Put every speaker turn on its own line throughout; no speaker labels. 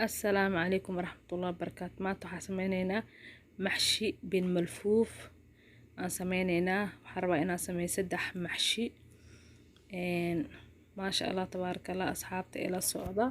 السلام عليكم ورحمة الله وبركاته. ما waxaan sameyneynaa maxshi bin malfuuf aan sameyneynaa. waxaan rabaa inaan sameeyo 3 maxshi maasha Allah tabaaraka Allah. asxaabta ila socda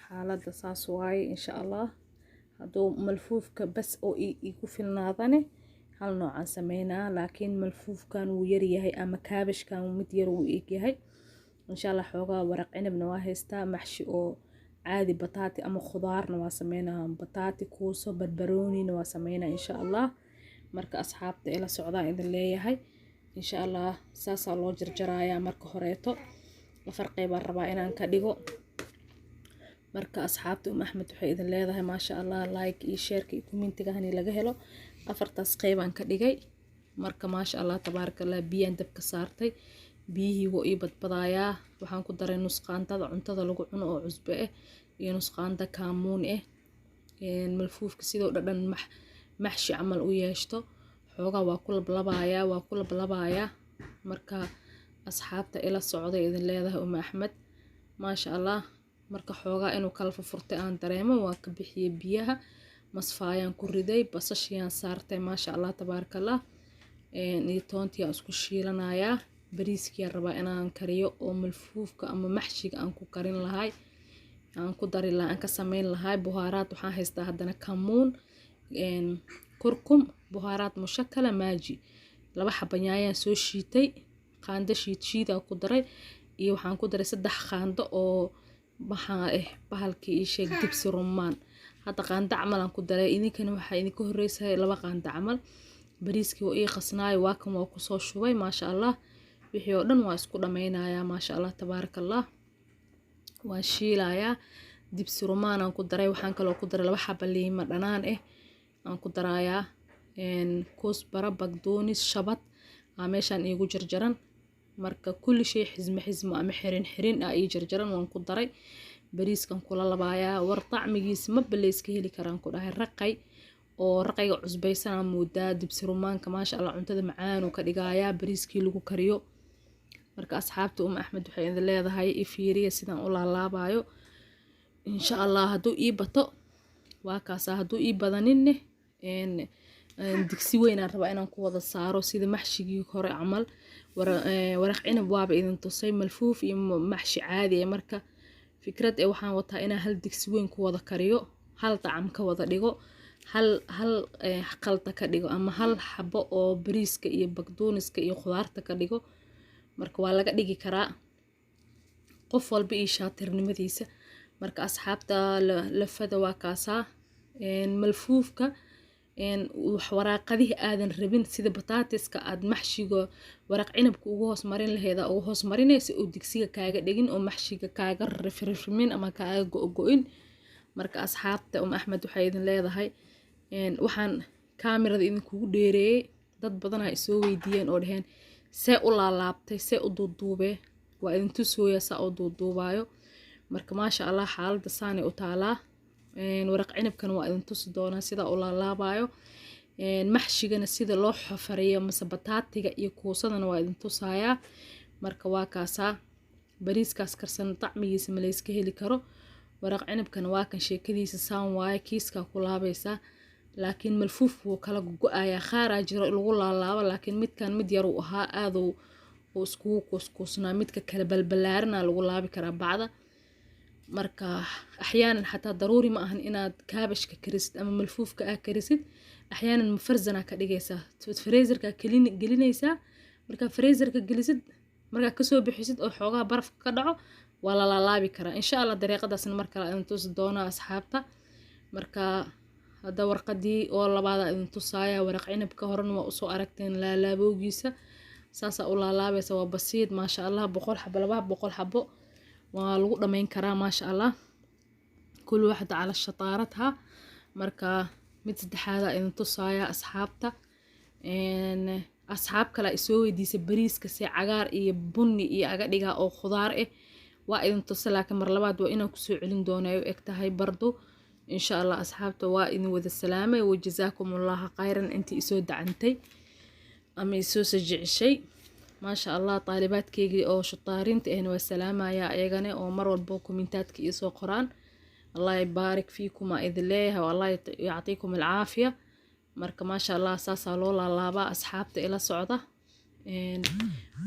xaaladda saas waaye insha Allah. haduu malfuufka bas oo igu filnaadane hal nooc aan sameynaa, laakiin malfuufkan wuu yar yahay ama kaabashkan mid yar uu eg yahay. insha Allah xoogaa waraq cinabna waa haystaa. maxshi oo عادي بطاطي أما خضار نواسمينها بطاطي كوسو بربروني نواسمينها إن شاء الله. مركا أصحاب إلى سعودان إذن ليه هاي إن شاء الله. ساسا الله جرجرايا مركا هوريتو وفرقي بالربا إنان كديغو. مركا أصحاب أحمد وحي إذن ليه هاي ما شاء الله. لايك إي شيرك إي كومنتيغا هاني لغهلو أفرتاس قيبان كديغي. مركا ما شاء الله تبارك الله بيان دبك سارتي biyihii wuu ii badbadaayaa. waxaan ku daray nusqaantada cuntada lagu cuno oo cusbo ah iyo nusqaanta kaamuun ah. malfuufka sidoo dhadhan maxshi camal u yeeshto xoogaa waa ku lablabayaa. marka asxaabta ila socday idin leedahay Axmed maasha Allah. marka xoogaa inuu kala furfurtay aan dareemo waa ka bixiyay biyaha. masfaayaan ku riday, basashiyaan saartay maasha Allah tabaarakallah. iyo toontii aan isku shiilanayaa. bariiskii rabaa inaan kariyo oo malfuufka ama maxshiga aan ku karin lahay aan ku dari lahaa aan ka sameyn lahay buhaaraad. waxaan haystaa haddana kamuun, kurkum, buhaaraad mushakala, maaji. 2 xabo yaanyaan soo shiitay, qaando shiid ku daray iyo waxaan ku daray 3 qaando oo bahalkii ii sheeg dibsi rummaan. hadda qaando camal aan ku daray. idinkana waxaa idinka horreysay 2 qaando camal. bariiskii oo ii qasnaayo waa kan waa ku soo shubay maasha Allah. wixii oo dhan waa isku dhameynayaa maasha Allah tabaarakallah. waan shiilayaa. dibsi rumaan aan ku daray. waxaan kaloo ku daray 2 xabo liima dhanaan ah aan ku darayaa. koosbara, bagdoonis, shabad aa meeshaan iigu jarjaran. marka kulli shay xismo ama xirin aa ii jarjaran waan ku daray. bariiskan kula labayaa. war tacmigiisa ma baleyska heli karaan ku dhahay. oo raqayga cusbaysan aan moodaa. dibsi rumaanka maasha Allah cuntada macaan uu ka dhigayaa bariiskii lagu kariyo. marka asxaabta Axmed waxay idin leedahay fiiriya sidaan u laalaabayo insha Allah. haduu ii bato waa kaasa, haduu ii badaninne digsi weyn aan rabaa inaan ku wada saaro sida maxshigii hore camal. waraq cinab waaba idin tusay malfuuf iyo maxshi caadi ah. marka fikrad waxaan wataa inaan hal digsi weyn ku wada kariyo, hal dacam ka wada dhigo, hal qalta ka dhigo ama hal xabo oo bariiska iyo bagdooniska iyo khudaarta ka dhigo. marka waa laga dhigi karaa qof walba iyo shaatirnimadiisa. marka asxaabta lafada waa kaasaa. malfuufka waraaqadihi aadan rabin sida bataatiska aad maxshiga waraq cinabka ugu hoos marin laheeda ugu hoos marinaysa oo digsiga kaaga dhigin oo maxshiga kaaga rifrimin ama kaaga go'in. marka asxaabta Axmed waxay idin leedahay waxaan kaamirada idinkugu dheereeyay. dad badan ay soo weydiiyeen oo dhaheen see u laalaabtay, see u duuduubee. waa idin tusooyaa saa u duuduubaayo. marka maasha Allah xaaladda saanay u taalaa. waraq cinabkana waa idin tusi doonaa sida u laalaabayo. maxshigana sida loo xafariyo mase bataatiga iyo kuusadana waa idin tusayaa. marka waa kaasaa. bariiskaas karsan tacmigiisa ma layska heli karo. waraq cinabkana waa kan sheekadiisa saan waaye. kiiskaa ku laabaysaa. laakiin malfuuf wuu kala go'ayaa. khaaraa jiro lagu laalaabo laakiin midkan mid yar uu ahaa aad uu iskugu kuuskuusnaa. midka kale balbalaarina lagu laabi karaa bacda. marka axyaanan xataa daruuri ma ahan inaad kaabashka karisid ama malfuufka aa karisid. axyaanan mafarzana ka dhigaysaa. freezerka gelinaysaa. markaa freezerka gelisid markaa kasoo bixisid oo xoogaa barafka ka dhaco waa la laalaabi karaa insha Allah. dariiqadaasna mar kale idin tusi doonaa asxaabta. marka hadda warqadii oo labaad idin tusaaya. waraq cinabka horena waa usoo aragteen laalaabowgiisa. saasa u laalaabaysa waa basiid maasha Allah. 100 xabo 200 xabo waa lagu dhameyn karaa maasha Allah. kul waxda cala shataaratha. marka mid saddexaad idin tusaaya asxaabta. asxaab kale soo weydiisay bariiska si cagaar iyo bunni iyo aga dhigaa oo khudaar ah. waa idin tusa laakiin mar labaad waa inaan kusoo celin doonayo eg tahay bardo insha Allah. asxaabta waa idin wada salaamay wajazaakumullahu khayran intii isoo dacantay ama isoo sajicishay maasha Allah. taalibaadkeygii oo shutaarinta ahna waa salaamaya ayagana oo mar walba kommentaadka isoo qoraan. الله يبارك فيكم إذ الله والله يعطيكم العافية مركا ما شاء الله ساسا لولا لابا أصحابتي إلى صعدة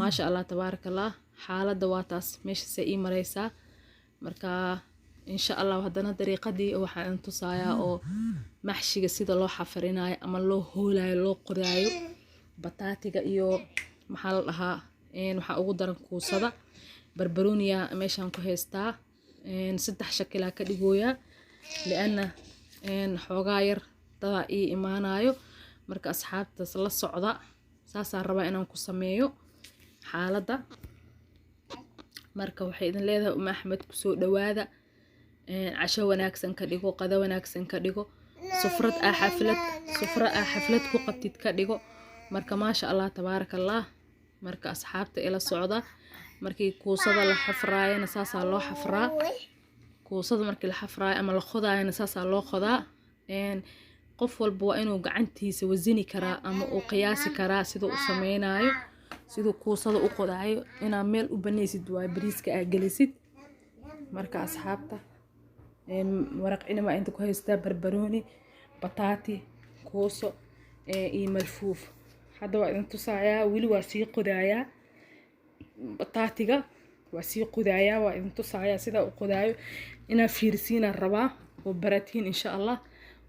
ما شاء الله تبارك الله حالة دواتاس مش سئي مريسا مركا إن شاء الله وهدنا طريقة دي وحا انتو سايا أو محشي سيدا لو حفريناي أما لو هولاي لو قدايو بطاتيغا إيو محال لها وحا ugu daran kuusada بربرونيا meeshaan ku haystaa saddex shakilaa ka dhigooyaa liana xoogaa yar dadaa ii imaanayo marka asxaabtaas la socda saasaan rabaa inaan ku sameeyo xaaladda marka waxay idin leedahay Umu Axmed kusoo dhawaada casho wanaagsan ka dhigo qado wanaagsan ka dhigo sufrad xaflad ku qabtid ka dhigo marka maasha Allah tabaarakallah marka asxaabta ila socda markii kuusada la xafraayana saasaa loo xafraa kuusada markii la xafraayo ama la qodaayana saasaa loo qodaa qof walba waa inuu gacantiisa wasini karaa ama uu qiyaasi karaa siduu u sameynayo siduu kuusada u qodaayo inaa meel u banaysid waa bariiska aa gelisid marka asxaabta waraq inama inta ku haystaa barbarooni bataati kuuso iyo malfuuf hadda waa idin tusayaa wili waa sii qodaayaa bataatiga waa sii qodaayaa waa idin tusayaa sida uu qodaayo inaa fiirsiina rabaa oo baratiin insha Allah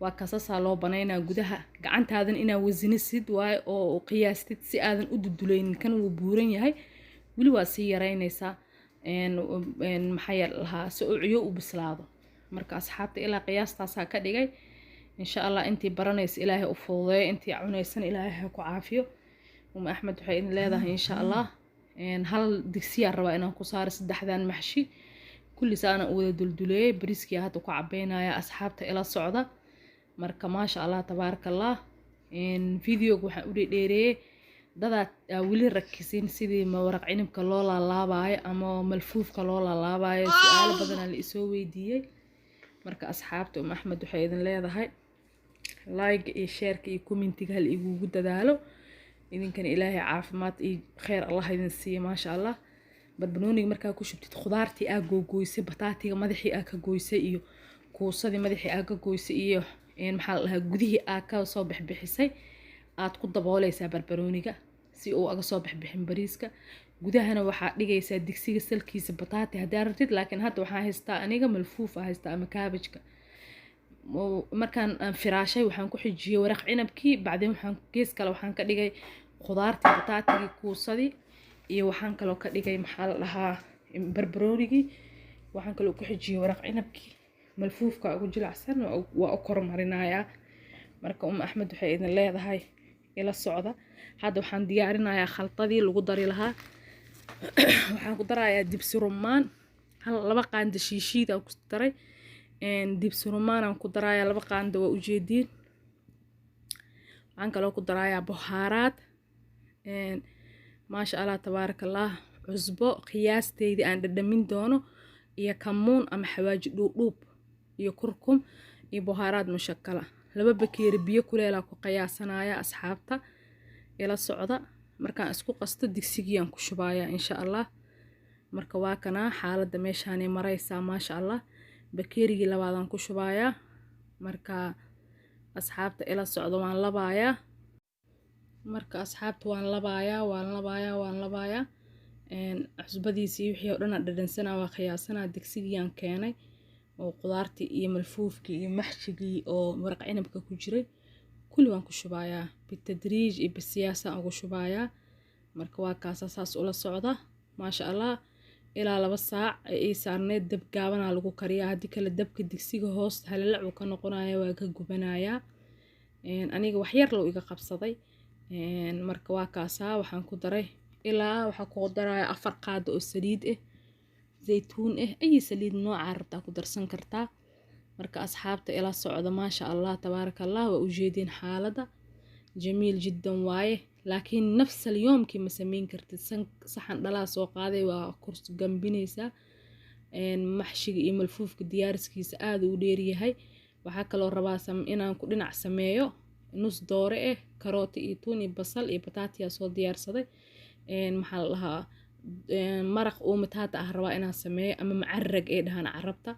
waa kasasaa loo banaynaa gudaha gacantaadan inaa wasinisid waayo oo qiyaastid si aadan u duduleynin kan wuu buuran yahay wili waa sii yaraynaysaa maxay lahaa si uu ciyo u bislaado marka asxaabta ilaa qiyaastaasaa ka dhigay insha Allah intii baranaysa ilaahay u fududeeyo intii cunaysan ilaahay ha ku caafiyo Umu Axmed waxay idin leedahay insha Allah hal digsiya rabaa inaan ku saaro saddexdan maxshi kulli saana u wada dulduleeyay bariiskiya hadda ku cabeynaya asxaabta ila socda marka ma sha Allah tabaarakallah videoga waxaan u dheereeyay dada wili rakisin sidii ma waraq cinibka loo laalaabayo ama malfuufka loo laalaabayo su'aalo badan la isoo weydiiyay marka asxaabta Umu Axmed waxay idin leedahay like iyo share iyo commentiga hal igu dadaalo idinkan ilaahay caafimaad iyo khayr Allah idin siiyo ma sha Allah barbarooniga markaa ku shubtid khudaartii aa googoysay bataatiga madaxii aa ka gooysay iyo kuusadii madaxii aa ka gooysay iyo maxaa la dhahaa gudihii aa ka soo bixbixisay aad ku daboolaysaa barbarooniga si uu aga soo bixbixin bariiska gudahana waxaa dhigaysaa digsiga salkiisa bataati haddii rabtid laakiin hadda waxaan haystaa aniga malfuuf haystaa ama kaabajka markaan firaashay waxaan ku xijiyay waraq cinabkii bacdeen waxaan gees kale waxaan ka dhigay khudaartii bataatigii kuusadii iyo waxaan kaloo ka dhigay maxaa la dhahaa barbaroonigii waxaan kaloo ku xijiyay waraq cinabkii malfuufka ugu jilacsan waa u kormarinayaa marka Umu Axmed waxay idin leedahay ila socda hadda waxaan diyaarinayaa khaltadii lagu dari lahaa waxaan ku darayaa dibsi rumaan laba qaando shiishiid aan ku daray dibsi rumaan aan ku darayaa laba qaando waa ujeediin waxaan kaloo ku darayaa buhaaraad ما شاء الله تبارك الله عصبو قياستيدي aan dhadhamin doono iyo kamuun ama xawaaji dhuudhuub iyo kurkum iyo buhaaraad mushakala laba bakeeri biyo kuleela ku qiyaasanaya asxaabta ila socda markaan isku qasto digsigiyaan ku shubaya insha Allah marka waa kana xaaladda meeshaan ay maraysaa ma sha Allah bakeerigi labaadan ku shubaya marka asxaabta ila socda waan labaaya marka asxaabta waan labaaya cusbadiisii wixii oo dhan dhadhansanaa waa qiyaasana digsigiyaan keenay oo qudaartii iyo malfuufkii iyo maxshigii oo waraq cinabka ku jiray kulli waan ku shubayaa bitadriij iyo bisiyaasa ugu shubayaa marka waa kaasa saas ula socda ma sha Allah ilaa 2 saac ay saarneed dab gaabana lagu kariyaa hadii kala dabka digsiga hoos halalac uu ka noqonayaa waa ka gubanayaa aniga wax yar loo iga qabsaday marka waa kaasa waxaan ku daray ilaa waxa ku darayaa 4 qaado oo saliid ah zeytuun ah ay saliid nooca rabtaa ku darsan kartaa marka asxaabta ila socda ma sha Allah tabaarakallah waa u jeedin xaaladda jamiil jiddan waaye laakiin nafs al-yawmki ma sameyn kartid saxan dhalaa soo qaaday waa kurs gambinaysa maxshiga iyo malfuufka diyaarskiisa aad u dheer yahay waxa kale oo rabaa inaan ku dhinac sameeyo nus doore ah karooti iyo tuun iyo basal iyo bataatiya soo diyaarsaday maxaa la maraq oo mataata ah rabaa inaan sameeyo ama macarrag ee dhahan carabta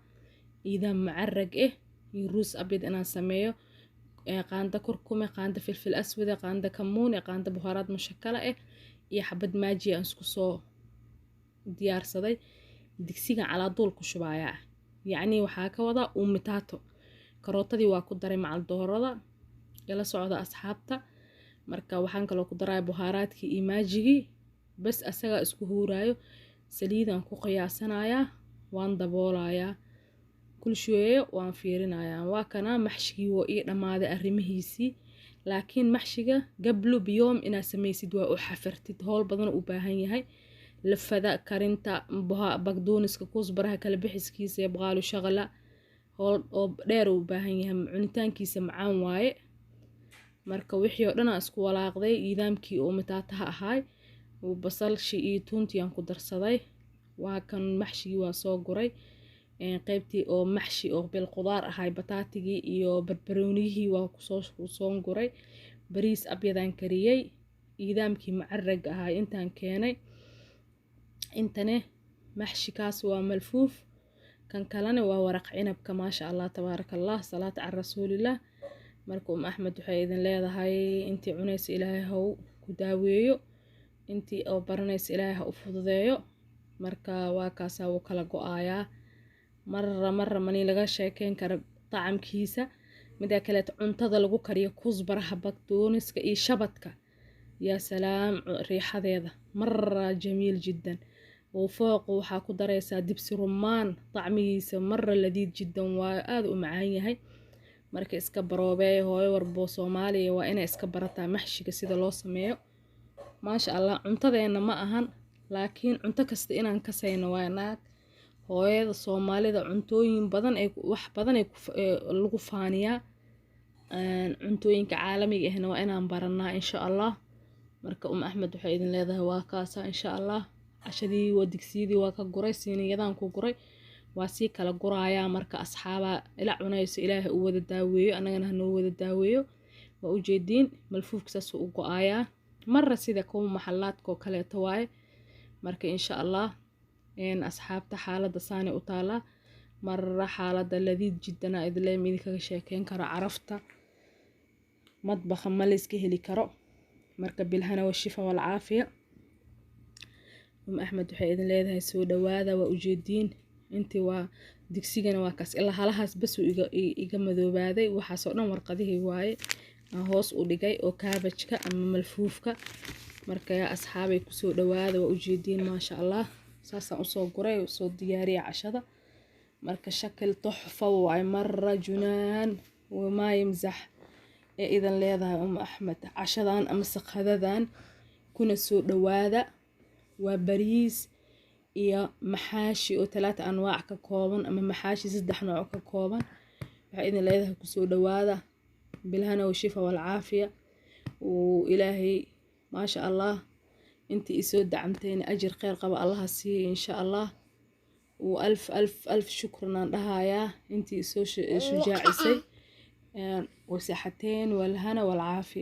إذا معرق يروس أبيض أنا سميه قاندة كركمة قاندة فلفل أسود قاندة كمون قاندة بهارات مشكلة iyo xabad maaji aan isku soo diyaarsaday digsiga cala duul ku shubaaya yacni waxaa ka wada uumitato karootadii waa ku daray macal doorada ila socda asxaabta marka waxaan kaloo ku daray buhaaraadkii iyo maajigii bas asaga isku huuraayo saliidaan ku qiyaasanayaa waan daboolayaa kul shweeyo waan fiirinayaa waa kana maxshigii waa ii dhamaaday arrimihiisii laakiin maxshiga gablo biyoom inaa samaysid waa u xafartid howl badan u baahan yahay lafada karinta bagdooniska kuusbaraha kala bixiskiisa baqaalu shaqala howl oo dheer u baahan yahay cunitaankiisa macaan waaye marka wixii oo dhan isku walaaqday nidaamkii oo mitaataha ahaay oo basalshi iyo tuntii aan ku darsaday waa kan maxshigi waa soo guray qaybtii oo maxshi oo bil qudaar ahaay bataatigii iyo barbarooniyihii waa ku soo guray bariis abyadaan kariyay nidaamkii macarrag ahaay intaan keenay intane maxshi kaas waa malfuuf kan kalena waa waraq cinabka maasha Allah tabaarakallah salaat ala rasuulillah marka Axmed waxay idin leedahay intii cunaysa Ilaahay haw ku daaweeyo intii oo baranaysa Ilaahay ha u fududeeyo marka waa kaas uu kala go'ayaa marra mani laga sheekeen karo طعمkiisa mida kale cuntada lagu kariyo kusbaraha bagdooniska iyo shabadka ya salaam riixadeeda marra jamiil jiddan وفوق waxaa ku dareysaa dibsi rumaan طعمiisa marra ladiid jiddan waa aad u macaan yahay marka iska baroobay hooyo warbo Soomaaliya waa inay iska barataa maxshiga sida loo sameeyo maasha Allah cuntadeena ma ahan laakiin cunto kasta inaan ka sayno waa naag hooyada Soomaalida cuntooyin badan ay wax badan ay lagu faaniyaa cuntooyinka caalamiga ahna waa inaan baranaa insha Allah marka Axmed waxay idin leedahay waa kaasa insha Allah ashadii waa digsiidii waa ka guray siiniyadan ku guray waa si kala guraaya marka asxaaba ila cunayso Ilaahay u wada daaweeyo anagana hanoo wada daaweeyo waa u jeedin malfuufkiisa u go'aaya marra sida kuwa maxallaadka kale tawaay marka insha Allah asxaabta xaaladda saani u taala marra xaaladda ladiid jiddan idilay mid kaga sheekeen karo carafta madbaxa ma la iska heli karo marka bilhana wa shifa wal caafiya Axmed waxay idin leedahay soo dhawaada waa u jeedin intii waa digsigana waa kaas ilaa halahaas bas iga madoobaaday waxa soo dhan warqadihii waaye aan hoos u dhigay oo kaabajka ama malfuufka marka ya asxaabay ku soo dhawaada waa u jeedin maasha Allah saasaan u soo guray soo diyaariya cashada marka shakil tuhfa waa marra junaan wama yimzax ee idan leedahay Axmed cashadan ama saqadadan kuna soo dhawaada waa bariis iyo maxaashi oo 3 anwaac ka kooban ama maxaashi 3 nooc ka kooban waxa idin leedahay ku soo dhawaada bilhana wa shifa wal caafiya oo Ilaahay maasha Allah intii isoo dacamteen ajir khayr qaba Allah siiyo insha Allah oo alf shukran dhahaaya intii isoo shujaacisay وصحتين والهنا والعافية.